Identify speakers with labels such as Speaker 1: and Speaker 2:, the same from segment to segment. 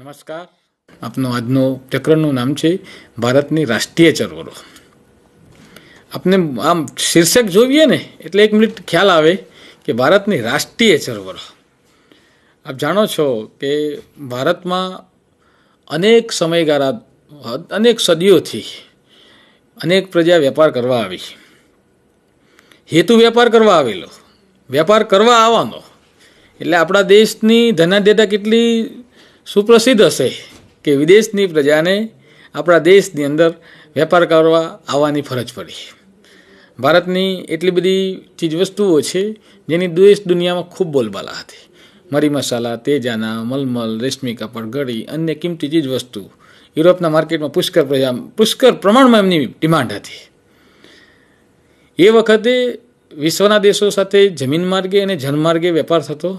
Speaker 1: નમસ્કાર. આપનો આજનો ચક્રનું નામ છે ભારતની રાષ્ટ્રીય ચળવળો. આપને આમ શીર્ષક જોઈએ ને એટલે એક મિનિટ ખ્યાલ આવે કે ભારતની રાષ્ટ્રીય ચળવળો. આપ જાણો છો કે ભારતમાં અનેક સમયગાળા, અનેક સદીઓથી અનેક પ્રજા વેપાર કરવા આવી. હેતુ વેપાર કરવા આવેલો, વેપાર કરવા આવવાનો. એટલે આપણા દેશની ધનાઢ્યતા કેટલી સુપ્રસિદ્ધ હશે કે વિદેશની પ્રજાને આપણા દેશની અંદર વેપાર કરવા આવવાની ફરજ પડી. ભારતની એટલી બધી ચીજવસ્તુઓ છે જેની દેશ દુનિયામાં ખૂબ બોલબાલા હતી. મરી મસાલા, તેજાના, મલમલ, રેશમી કાપડ, ઘડી, અન્ય કિંમતી ચીજવસ્તુ યુરોપના માર્કેટમાં પુષ્કળ પ્રમાણમાં એમની ડિમાન્ડ હતી. એ વખતે વિશ્વના દેશો સાથે જમીન માર્ગે અને જનમાર્ગે વેપાર થતો.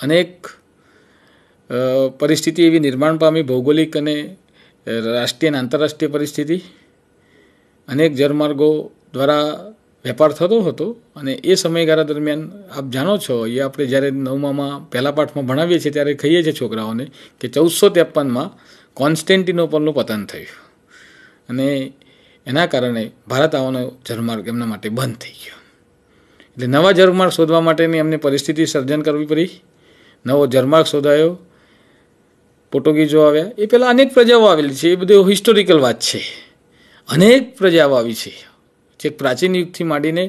Speaker 1: અનેક પરિસ્થિતિ એવી નિર્માણ પામી, ભૌગોલિક અને રાષ્ટ્રીય અને આંતરરાષ્ટ્રીય પરિસ્થિતિ. અનેક જળમાર્ગો દ્વારા વેપાર થતો હતો. અને એ સમયગાળા દરમિયાન આપ જાણો છો, એ આપણે જ્યારે નવમામાં પહેલા પાઠમાં ભણાવીએ છીએ ત્યારે કહીએ છીએ છોકરાઓને કે 1453માં કોન્સ્ટેન્ટિનોપલનું પતન થયું અને એના કારણે ભારત આવવાનો જળમાર્ગ એમના માટે બંધ થઈ ગયો. એટલે નવા જળમાર્ગ શોધવા માટેની એમને પરિસ્થિતિ સર્જન કરવી પડી. નવો જળમાર્ગ શોધાયો. પોર્ટુગીઝો આવ્યા. એ પહેલાં અનેક પ્રજાઓ આવેલી છે. એ બધું હિસ્ટોરિકલ વાત છે. અનેક પ્રજાઓ આવી છે, જે પ્રાચીન યુગથી માંડીને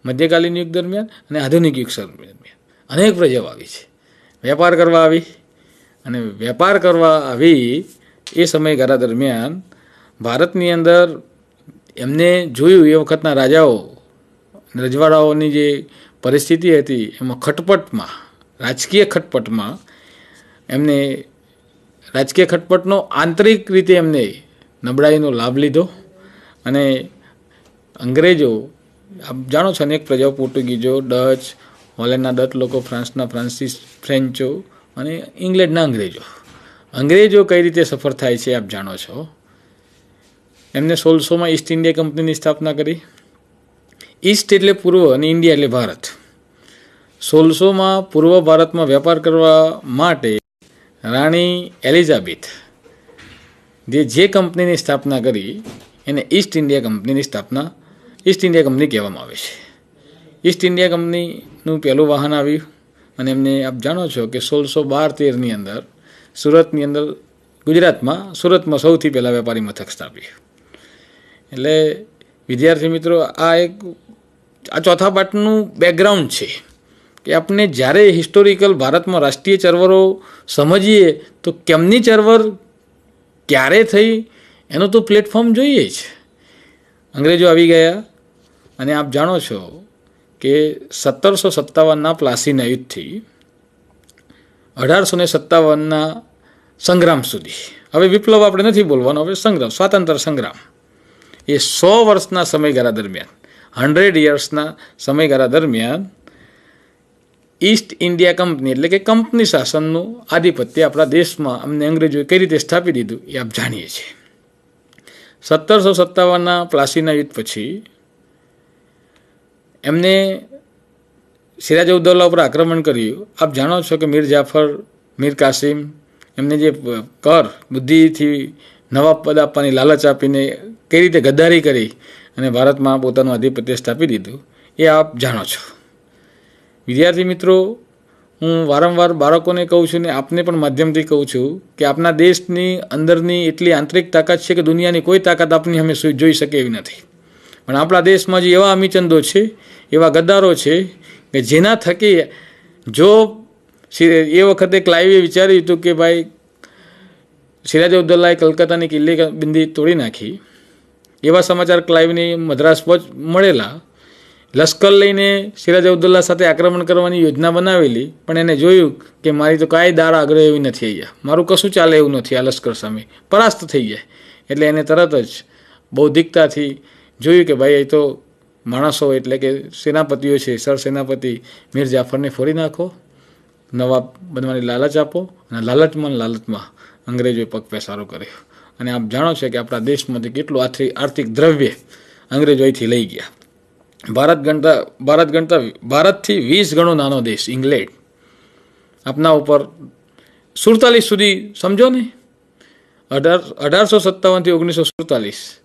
Speaker 1: મધ્યકાલીન યુગ દરમિયાન અને આધુનિક યુગ દરમિયાન અનેક પ્રજાઓ આવી છે. વેપાર કરવા આવી. અને વેપાર કરવા આવી એ સમયગાળા દરમિયાન ભારતની અંદર એમને જોયું એ વખતના રાજાઓ, રજવાડાઓની જે પરિસ્થિતિ હતી એમાં ખટપટમાં, રાજકીય ખટપટમાં એમને રાજકીય ખટપટનો આંતરિક રીતે એમને નબળાઈનો લાભ લીધો. અને અંગ્રેજો, આપ જાણો છો, અનેક પ્રજાઓ, પોર્ટુગીઝો, ડચ, હોલેન્ડના ડચ લોકો, ફ્રાન્સના ફ્રેન્ચો અને ઇંગ્લેન્ડના અંગ્રેજો કઈ રીતે સફળ થાય છે આપ જાણો છો. એમને 1600માં ઈસ્ટ ઇન્ડિયા કંપનીની સ્થાપના કરી. ઈસ્ટ એટલે પૂર્વ અને ઇન્ડિયા એટલે ભારત. 1600માં પૂર્વ ભારતમાં વેપાર કરવા માટે રાણી એલિઝાબેથ જે કંપનીની સ્થાપના કરી એને ઈસ્ટ ઇન્ડિયા કંપની કહેવામાં આવે છે. ઈસ્ટ ઇન્ડિયા કંપનીનું પહેલું વાહન આવ્યું અને એમને આપ જાણો છો કે 1612-13ની અંદર સુરતની અંદર, ગુજરાતમાં સુરતમાં સૌથી પહેલાં વેપારી મથક સ્થાપ્યું. એટલે વિદ્યાર્થી મિત્રો, આ ચોથા પાઠનું બેકગ્રાઉન્ડ છે કે આપણે જ્યારે હિસ્ટોરિકલ ભારતમાં રાષ્ટ્રીય ચળવળો સમજીએ તો કેમની ચળવળ ક્યારે થઈ એનું તો પ્લેટફોર્મ જોઈએ જ. અંગ્રેજો આવી ગયા અને આપ જાણો છો કે 1757ના પ્લાસીના યુદ્ધથી 1857ના સંગ્રામ સુધી, હવે વિપ્લવ આપણે નથી બોલવાનો, હવે સંગ્રામ, સ્વાતંત્ર્ય સંગ્રામ, એ 100 વર્ષના સમયગાળા દરમિયાન, 100 યર્સના સમયગાળા દરમિયાન ઈસ્ટ ઇન્ડિયા કંપની એટલે કે કંપની શાસનનું આધિપત્ય આપણા દેશમાં અમને અંગ્રેજોએ કઈ રીતે સ્થાપી દીધું એ આપ જાણીએ છીએ. 1757ના પ્લાસીના યુદ્ધ પછી એમને સિરાજઉદ્દૌલા ઉપર આક્રમણ કર્યું. આપ જાણો છો કે મીર જાફર, મીર કાસિમ એમને જે કર બુદ્ધિથી નવાબ પદ આપવાની લાલચ આપીને કઈ રીતે ગદ્દારી કરી અને ભારતમાં પોતાનું આધિપત્ય સ્થાપી દીધું એ આપ જાણો છો. વિદ્યાર્થી મિત્રો, હું વારંવાર બાળકોને કહું છું ને આપને પણ માધ્યમથી કહું છું કે આપણા દેશની અંદરની એટલી આંતરિક તાકાત છે કે દુનિયાની કોઈ તાકાત આપણી અમે જોઈ શકે એવી નથી. પણ આપણા દેશમાં જે એવા અમીચંદો છે, એવા ગદ્દારો છે કે જેના થકી, જો એ વખતે ક્લાઇવે વિચાર્યું હતું કે ભાઈ સિરાજઉદ્દૌલાએ કલકત્તાની કિલ્લી બંદી તોડી નાખી, એવા સમાચાર ક્લાઇવની મદ્રાસ મળેલા. લશ્કર લઈને સિરાજઉદ્દૌલા સાથે આક્રમણ કરવાની યોજના બનાવેલી, પણ એને જોયું કે મારી તો કાંઈ દાળ આગળ એવી નથી, અહીંયા મારું કશું ચાલે એવું નથી, આ લશ્કર સામે પરાસ્ત થઈ જાય. એટલે એને તરત જ બૌદ્ધિકતાથી જોયું કે ભાઈ એ તો માણસો એટલે કે સેનાપતિઓ છે, સરસેનાપતિ મીર જાફરને ફોડી નાખો, નવાબ બનવાની લાલચ આપો. અને લાલચમાં અંગ્રેજોએ પગ પેસારો કર્યો. અને આપ જાણો છો કે આપણા દેશમાંથી કેટલું આર્થિક દ્રવ્ય અંગ્રેજો અહીંથી લઈ ગયા. ભારતથી 20 ગણો નાનો દેશ ઇંગ્લેન્ડ આપના ઉપર 47 સુધી સમજો ને, 1857 થી 1947,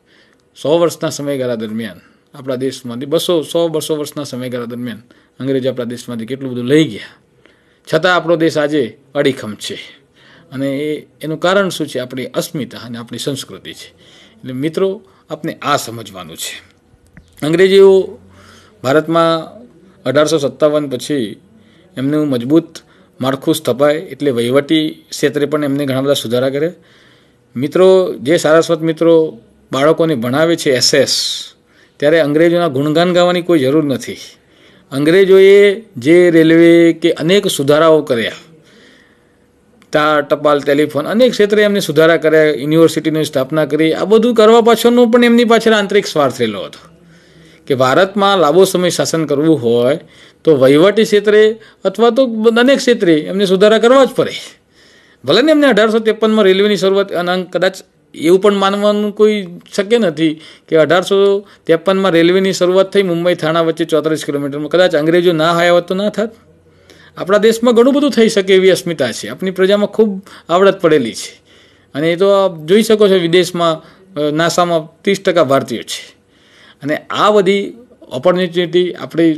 Speaker 1: 100 વર્ષના સમયગાળા દરમિયાન આપણા દેશમાંથી 200 વર્ષના સમયગાળા દરમિયાન અંગ્રેજો આપણા દેશમાંથી કેટલું બધું લઈ ગયા, છતાં આપણો દેશ આજે અડીખમ છે. અને એનું કારણ શું છે? આપણી અસ્મિતા અને આપણી સંસ્કૃતિ છે. એટલે મિત્રો, આપણે આ સમજવાનું છે. અંગ્રેજીઓ ભારતમાં 1857 પછી એમનું મજબૂત માળખું સ્થપાય એટલે વહીવટી ક્ષેત્રે પણ એમને ઘણા બધા સુધારા કર્યા. મિત્રો, જે સારસ્વત મિત્રો બાળકોને ભણાવે છે SS, ત્યારે અંગ્રેજોના ગુણગાન ગાવાની કોઈ જરૂર નથી. અંગ્રેજોએ જે રેલવે કે અનેક સુધારાઓ કર્યા, તાર, ટપાલ, ટેલિફોન, અનેક ક્ષેત્રે એમને સુધારા કર્યા, યુનિવર્સિટીની સ્થાપના કરી. આ બધું કરવા પાછળનો પણ એમની પાછળ આંતરિક સ્વાર્થ રહેલો હતો કે ભારતમાં લાંબો સમય શાસન કરવું હોય તો વહીવટી ક્ષેત્રે અથવા તો અનેક ક્ષેત્રે એમને સુધારા કરવા જ પડે. ભલે ને એમને 1853માં રેલવેની શરૂઆત, અને કદાચ એવું પણ માનવાનું કોઈ શક્ય નથી કે 1853માં રેલવેની શરૂઆત થઈ મુંબઈ થાણા વચ્ચે 34 કિલોમીટરમાં, કદાચ અંગ્રેજો ના આવ્યા હોત તો ના થાત. આપણા દેશમાં ઘણું બધું થઈ શકે એવી અસ્મિતા છે, આપણી પ્રજામાં ખૂબ આવડત પડેલી છે. અને એ તો આપ જોઈ શકો છો, વિદેશમાં નાસામાં 30% ભારતીયો છે. અને આ બધી ઓપોર્ચ્યુનિટી આપણી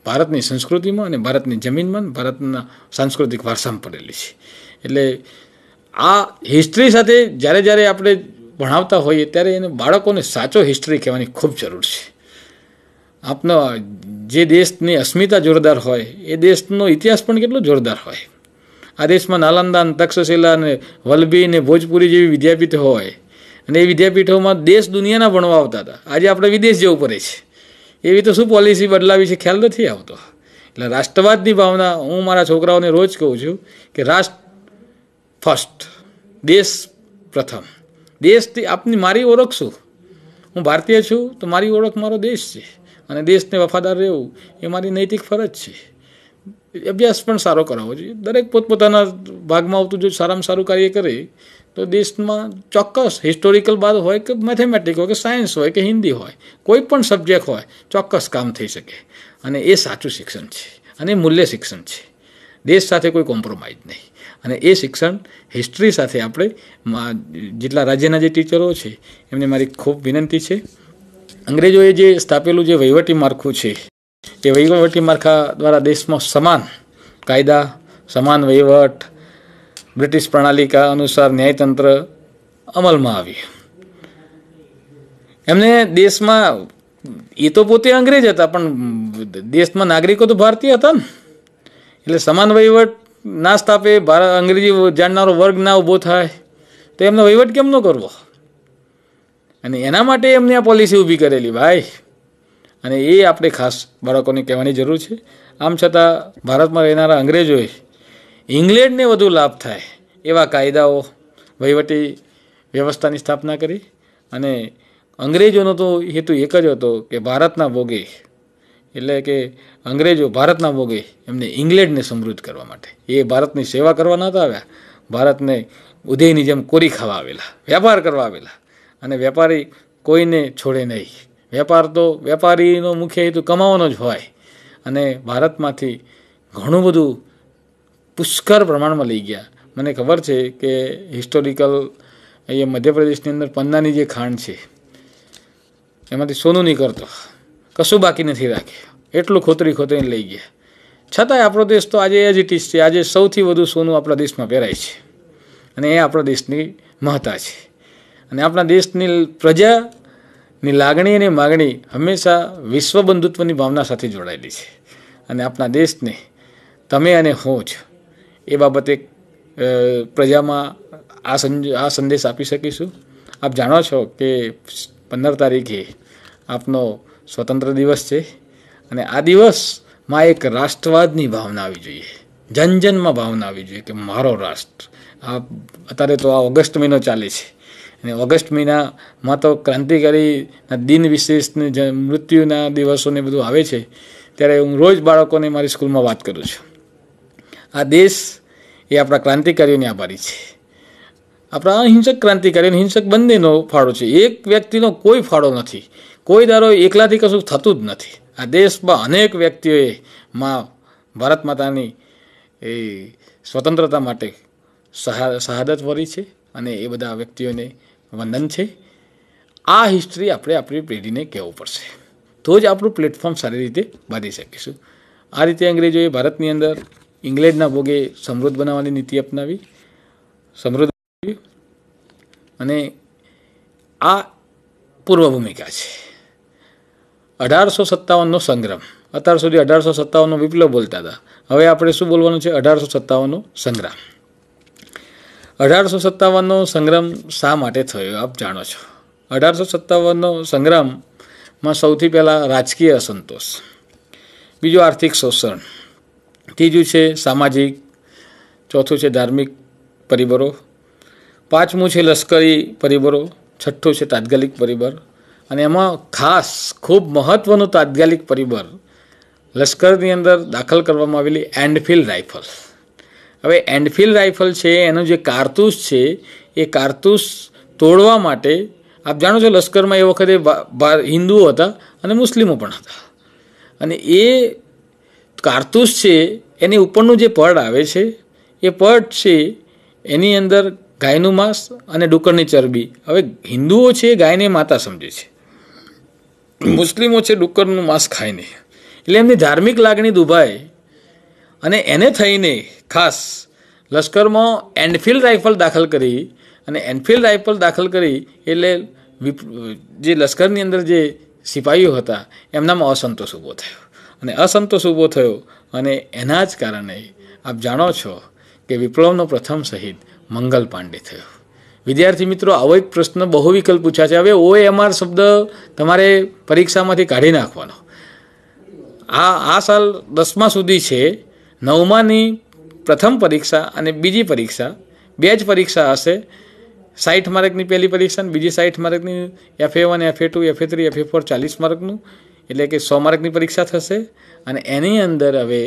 Speaker 1: ભારતની સંસ્કૃતિમાં અને ભારતની જમીનમાં, ભારતના સાંસ્કૃતિક વારસામાં પડેલી છે. એટલે આ હિસ્ટ્રી સાથે જ્યારે આપણે ભણાવતા હોઈએ ત્યારે એને બાળકોને સાચો હિસ્ટ્રી કહેવાની ખૂબ જરૂર છે. આપનો જે દેશની અસ્મિતા જોરદાર હોય એ દેશનો ઇતિહાસ પણ કેટલો જોરદાર હોય. આ દેશમાં નાલંદા, તક્ષશિલા અને વલભી ને ભોજપુરી જેવી વિદ્યાપીઠો હોય, અને એ વિદ્યાપીઠોમાં દેશ દુનિયાના ભણવા આવતા હતા. આજે આપણે વિદેશ જવું પડે છે. એવી તો શું પોલિસી બદલાવી છે ખ્યાલ નથી આવતો. એટલે રાષ્ટ્રવાદની ભાવના, હું મારા છોકરાઓને રોજ કહું છું કે રાષ્ટ્ર ફર્સ્ટ, દેશ પ્રથમ. દેશથી આપની મારી ઓળખ શું? હું ભારતીય છું તો મારી ઓળખ મારો દેશ છે, અને દેશને વફાદાર રહેવું એ મારી નૈતિક ફરજ છે. અભ્યાસ પણ સારો કરાવવો જોઈએ. દરેક પોતપોતાના ભાગમાં આવતું જો સારામાં સારું કાર્ય કરે તો દેશમાં ચોક્કસ હિસ્ટોરિકલ બાદ હોય કે મેથેમેટિક હોય કે સાયન્સ હોય કે હિન્દી હોય, કોઈ પણ સબ્જેક્ટ હોય, ચોક્કસ કામ થઈ શકે. અને એ સાચું શિક્ષણ છે, અને મૂલ્ય શિક્ષણ છે. દેશ સાથે કોઈ કોમ્પ્રોમાઇઝ નહીં. અને એ શિક્ષણ હિસ્ટ્રી સાથે આપણે જેટલા રાજ્યના જે ટીચરો છે એમને મારી ખૂબ વિનંતી છે. અંગ્રેજોએ જે સ્થાપેલું જે વહીવટી માળખું છે, એ વહીવટી માળખા દ્વારા દેશમાં સમાન કાયદા, સમાન વહીવટ, બ્રિટિશ પ્રણાલિકા અનુસાર ન્યાયતંત્ર અમલમાં આવ્યું. એમને દેશમાં, એ તો પોતે અંગ્રેજ હતા પણ દેશમાં નાગરિકો તો ભારતીય હતા ને, એટલે સમાન વહીવટ ના સ્થાપે, અંગ્રેજી જાણનારો વર્ગ ના ઊભો થાય તો એમનો વહીવટ કેમ ન કરવો? અને એના માટે એમને આ પોલિસી ઊભી કરેલી ભાઈ. અને એ આપણે ખાસ બાળકોને કહેવાની જરૂર છે. આમ છતાં ભારતમાં રહેનારા અંગ્રેજોએ ઇંગ્લેન્ડને વધુ લાભ થાય એવા કાયદાઓ, વહીવટી વ્યવસ્થાની સ્થાપના કરી. અને અંગ્રેજોનો તો હેતુ એક જ હતો કે ભારતના ભોગે, એટલે કે અંગ્રેજો ભારતના ભોગે એમને ઇંગ્લેન્ડને સમૃદ્ધ કરવા માટે, એ ભારતની સેવા કરવા નહોતા આવ્યા, ભારતને ઉદયની જેમ કોરી ખાવા આવેલા, વેપાર કરવા આવેલા. અને વેપારી કોઈને છોડે નહીં. વેપારીનો મુખ્ય હેતુ કમાવાનો જ હોય. અને ભારતમાંથી ઘણું બધું પુષ્કળ પ્રમાણમાં લઈ ગયા. મને ખબર છે કે હિસ્ટોરિકલ અહીંયા મધ્યપ્રદેશની અંદર પન્નાની જે ખાણ છે એમાંથી સોનું નીકળતો, કશું બાકી નથી રાખ્યું, એટલું ખોતરીને લઈ ગયા. છતાંય આપણો દેશ તો આજે એજ ઇટ ઇઝ છે. આજે સૌથી વધુ સોનું આપણા દેશમાં પહેરાય છે, અને એ આપણા દેશની મહત્તા છે. અને આપણા દેશની પ્રજાની લાગણી અને માગણી હંમેશા વિશ્વ બંધુત્વની ભાવના સાથે જોડાયેલી છે. અને આપણા દેશને તમે અને હું જ એ બાબતે પ્રજામાં આ સંદેશ આપી શકીશું. આપ જાણો છો કે 15 તારીખે આપનો સ્વતંત્ર દિવસ છે, અને આ દિવસમાં એક રાષ્ટ્રવાદની ભાવના આવી જોઈએ, જનજનમાં ભાવના આવી જોઈએ કે મારો રાષ્ટ્ર. અત્યારે તો આ ઓગસ્ટ મહિનો ચાલે છે, અને ઓગસ્ટ મહિનામાં તો ક્રાંતિકારીના દિન વિશેષને મૃત્યુના દિવસોને બધું આવે છે. ત્યારે હું રોજ બાળકોને મારી સ્કૂલમાં વાત કરું છું. આ દેશ એ આપણા ક્રાંતિકારીઓને આભારી છે. આપણા અહિંસક ક્રાંતિકારીઓ, હિંસક બંનેનો ફાળો છે. એક વ્યક્તિનો કોઈ ફાળો નથી. કોઈ દારો એકલાથી કશું થતું જ નથી. આ દેશમાં અનેક વ્યક્તિઓએ ભારત માતાની એ સ્વતંત્રતા માટે શહાદત વરી છે અને એ બધા વ્યક્તિઓને વંદન છે. આ હિસ્ટ્રી આપણે આપણી પેઢીને કહેવું પડશે, તો જ આપણું પ્લેટફોર્મ સારી રીતે બાંધી શકીશું. આ રીતે અંગ્રેજોએ ભારતની અંદર ઇંગ્લેન્ડના ભોગે સમૃદ્ધ બનાવવાની નીતિ અપનાવી, સમૃદ્ધ અને આ પૂર્વ ભૂમિકા છે. 1857નો સંગ્રામ, અત્યાર સુધી 1857નો વિપ્લવ બોલતા હતા, હવે આપણે શું બોલવાનું છે? 1857નો સંગ્રામ. 1857નો સંગ્રામ શા માટે થયો આપ જાણો છો. 1857નો સંગ્રામમાં સૌથી પહેલાં રાજકીય અસંતોષ, બીજું આર્થિક શોષણ, ત્રીજું છે સામાજિક, ચોથું છે ધાર્મિક પરિબળો, પાંચમું છે લશ્કરી પરિબળો, છઠ્ઠું છે તાત્કાલિક પરિબળ, અને એમાં ખાસ ખૂબ મહત્ત્વનું તાત્કાલિક પરિબળ લશ્કરની અંદર દાખલ કરવામાં આવેલી એન્ફિલ્ડ રાઇફલ. હવે એન્ફિલ્ડ રાઇફલ છે, એનું જે કારતૂસ છે એ કારતૂસ તોડવા માટે આપ જાણો છો લશ્કરમાં એ વખતે હિન્દુઓ હતા અને મુસ્લિમો પણ હતા, અને એ કારતૂસ છે એની ઉપરનું જે પડ આવે છે એ પડ છે એની અંદર ગાયનું માંસ અને ડુક્કરની ચરબી. હવે હિન્દુઓ છે ગાયને માતા સમજે છે, મુસ્લિમો છે ડુક્કરનું માંસ ખાય નહીં, એટલે એમની ધાર્મિક લાગણી દુભાય અને એને થઈને ખાસ લશ્કરમાં એન્ફિલ્ડ રાઇફલ દાખલ કરી, અને એન્ફિલ્ડ રાઇફલ દાખલ કરી એટલે જે લશ્કરની અંદર જે સિપાહીઓ હતા એમનામાં અસંતોષ ઊભો થયો, અને અસંતોષ ઊભો થયો અને એના જ કારણે આપ જાણો છો કે વિપ્લવનો પ્રથમ શહીદ મંગલ પાંડે થયો. વિદ્યાર્થી મિત્રો, આવો એક પ્રશ્ન બહુ વિકલ્પ પૂછ્યા છે. હવે OMR શબ્દ તમારે પરીક્ષામાંથી કાઢી નાખવાનો. આ સાલ 10મા સુધી છે, 9માની પ્રથમ પરીક્ષા અને બીજી પરીક્ષા, બે જ પરીક્ષા હશે. 60 માર્કની પહેલી પરીક્ષા, બીજી 60 માર્કની FA1, FA2, FA3, FA4 40 માર્કનું, એટલે કે 100 માર્કની પરીક્ષા થશે. અને એની અંદર હવે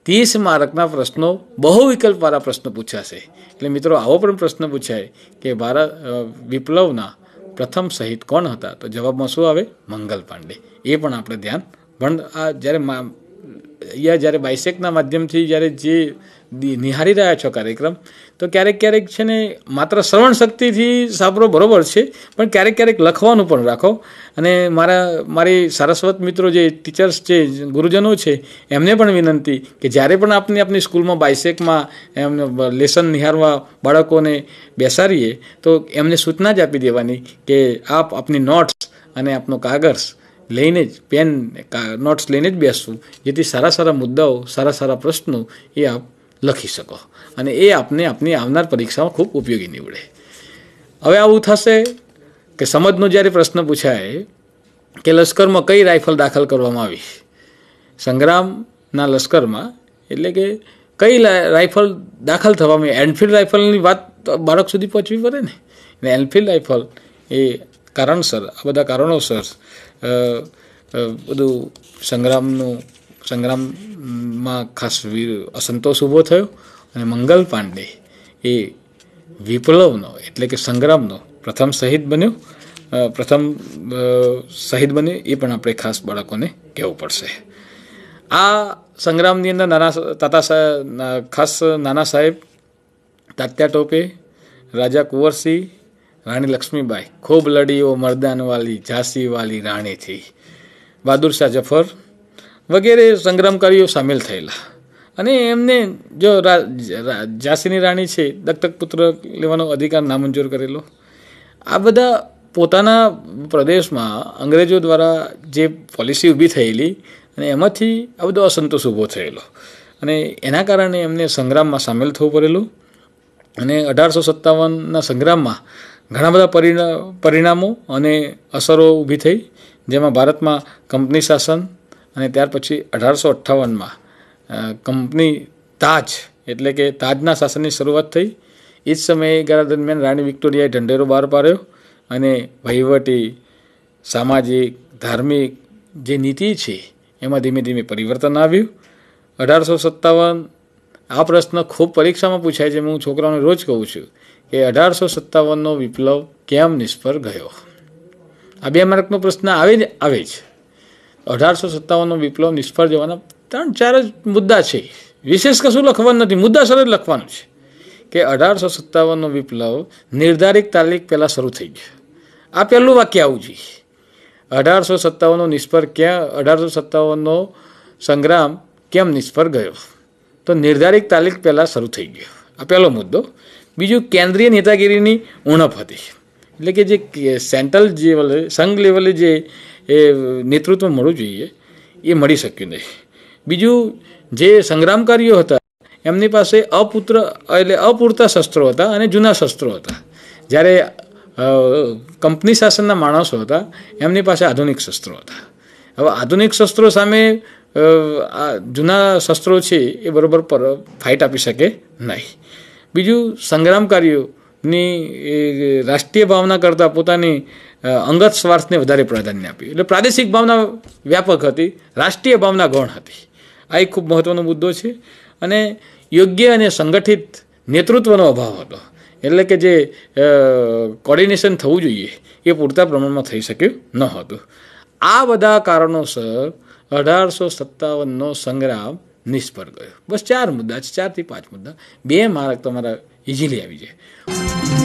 Speaker 1: 30 માર્કના પ્રશ્નો બહુ વિકલ્પવાળા પ્રશ્નો પૂછાશે. એટલે મિત્રો આવો પણ પ્રશ્ન પૂછાય કે ભારત વિપ્લવના પ્રથમ શહીદ કોણ હતા? તો જવાબમાં શું આવે? મંગલ પાંડે. એ પણ આપણે ધ્યાન પણ આ જ્યારે બાયસેકના માધ્યમથી જ્યારે જે નિહાળી રહ્યા છો કાર્યક્રમ, તો ક્યારેક છે ને માત્ર શ્રવણ શક્તિથી સાંભળો બરોબર છે, પણ ક્યારેક લખવાનું પણ રાખો. અને મારી સારસ્વત મિત્રો જે ટીચર્સ છે, ગુરુજનો છે, એમને પણ વિનંતી કે જ્યારે પણ આપની સ્કૂલમાં બાયસેકમાં એમને લેસન નિહાળવા બાળકોને બેસાડીએ તો એમને સૂચના જ આપી દેવાની કે આપ આપની નોટ્સ અને આપનો કાગળ લઈને જ, પેન નોટ્સ લઈને જ બેસવું, જેથી સારા મુદ્દાઓ, સારા પ્રશ્નો એ આપ લખી શકો અને એ આપને આપની આવનાર પરીક્ષામાં ખૂબ ઉપયોગી નીવડે. હવે આવું થશે કે સમજનો જ્યારે પ્રશ્ન પૂછાય કે લશ્કરમાં કઈ રાઇફલ દાખલ કરવામાં આવી, સંગ્રામના લશ્કરમાં, એટલે કે કઈ રાઇફલ દાખલ થવામાં આવી. એન્ફિલ્ડ રાઇફલની વાત બાળક સુધી પહોંચવી પડે ને. અને એન્ફિલ્ડ રાઇફલ એ કારણસર, આ બધા કારણોસર બધું સંગ્રામમાં ખાસ અસંતોષ ઊભો થયો, અને મંગલ પાંડે એ વિપ્લવનો એટલે કે સંગ્રામનો પ્રથમ શહીદ બન્યો. એ પણ આપણે ખાસ બાળકોને કહેવું પડશે. આ સંગ્રામની અંદર નાના સાહેબ, તાત્યા ટોપે, રાજા કુંવરસિંહ, રાણી લક્ષ્મીબાઈ, ખૂબ લડીઓ મર્દાનવાલી ઝાંસીવાલી રાણી થી, બહાદુર શાહ જફર વગેરે સંગ્રામકારીઓ સામેલ થયેલા. અને એમને જો ઝાંસીની રાણી છે, દત્તક પુત્ર લેવાનો અધિકાર નામંજૂર કરેલો. આ બધા પોતાના પ્રદેશમાં અંગ્રેજો દ્વારા જે પોલિસી ઊભી થયેલી અને એમાંથી આ બધો અસંતોષ ઊભો થયેલો, અને એના કારણે એમને સંગ્રામમાં સામેલ થવું પડેલું. અને 1857ના સંગ્રામમાં ઘણા બધા પરિણામો અને અસરો ઊભી થઈ, જેમાં ભારતમાં કંપની શાસન, અને ત્યાર પછી 1858માં કંપની તાજ એટલે કે તાજના શાસનની શરૂઆત થઈ. એ જ સમયગાળા દરમિયાન રાણી વિક્ટોરિયાએ ઢંઢેરો બહાર પાડ્યો, અને વહીવટી, સામાજિક, ધાર્મિક જે નીતિ છે એમાં ધીમે ધીમે પરિવર્તન આવ્યું. 1857, આ પ્રશ્ન ખૂબ પરીક્ષામાં પૂછાય છે. હું છોકરાઓને રોજ કહું છું કે 1857નો વિપ્લવ કેમ નિષ્ફળ ગયો? આ 2 માર્કનો પ્રશ્ન આવે જ. 1857નો વિપ્લવ નિષ્ફળ જવાના 3-4 જ મુદ્દા છે. વિશેષ કશું લખવાનું નથી, મુદ્દાસર જ લખવાનું છે કે 1857નો વિપ્લવ નિર્ધારિત તારીખ પહેલાં શરૂ થઈ ગયો. આ પહેલું વાક્ય આવવું જોઈએ. 1857નો નિષ્ફળ ક્યાં 1857નો સંગ્રામ કેમ નિષ્ફળ ગયો? તો નિર્ધારિત તારીખ પહેલાં શરૂ થઈ ગયો. આ પહેલો મુદ્દો. બીજું, કેન્દ્રીય નેતાગીરીની ઉણપ હતી. એટલે કે જે સેન્ટ્રલ લેવલે સંઘ લેવલે જે નેતૃત્વ મળવું જોઈએ એ મળી શક્યું નહીં. બીજું, જે સંગ્રામકારીઓ હતા એમની પાસે અપૂરતા શસ્ત્રો હતા અને જૂના શસ્ત્રો હતા. જ્યારે કંપની શાસનના માણસો હતા એમની પાસે આધુનિક શસ્ત્રો હતા. હવે આધુનિક શસ્ત્રો સામે જૂના શસ્ત્રો છે એ બરાબર ફાઇટ આપી શકે નહીં. બીજું, સંગ્રામકારીઓની રાષ્ટ્રીય ભાવના કરતાં પોતાની અંગત સ્વાર્થને વધારે પ્રાધાન્ય આપ્યું. એટલે પ્રાદેશિક ભાવના વ્યાપક હતી, રાષ્ટ્રીય ભાવના ગૌણ હતી. આ એક ખૂબ મહત્ત્વનો મુદ્દો છે. અને યોગ્ય અને સંગઠિત નેતૃત્વનો અભાવ હતો. એટલે કે જે કોર્ડિનેશન થવું જોઈએ એ પૂરતા પ્રમાણમાં થઈ શક્યું ન હતું. આ બધા કારણોસર 1857નો સંગ્રામ નિષ્ફળ ગયો. બસ 4 મુદ્દા છે, 4 થી 5 મુદ્દા. 2 માર્ક તમારા ઇઝીલી આવી જાય.